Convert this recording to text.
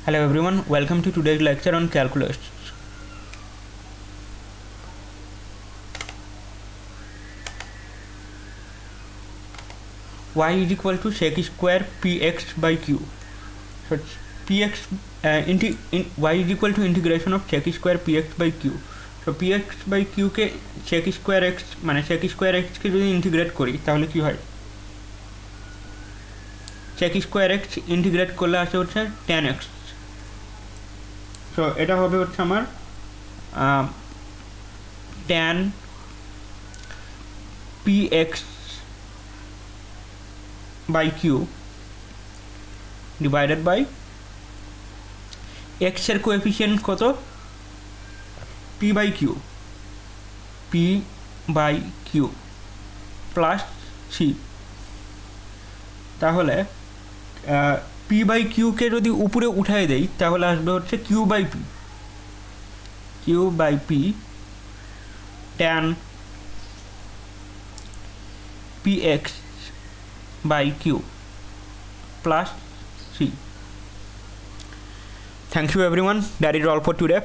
Hello everyone, welcome to today's lecture on calculus. Y is equal to sec square px by q. So px y is equal to integration of sec square px by q. So px by q के sec square x মানে sec square x के যদি integrate করি তাহলে কি হয়, sec square x integrate করলে আসে হচ্ছে tan x. সো এটা হবে হচ্ছে আমার tan px by q divided by x এর কোএফিসিয়েন্ট কত, p by q plus c. তাহলে p বাই q কে যদি উপরে উঠাই দেই তাহলে আসবে হচ্ছে q by p tan px by q plus c. Thank you everyone, that is all for today.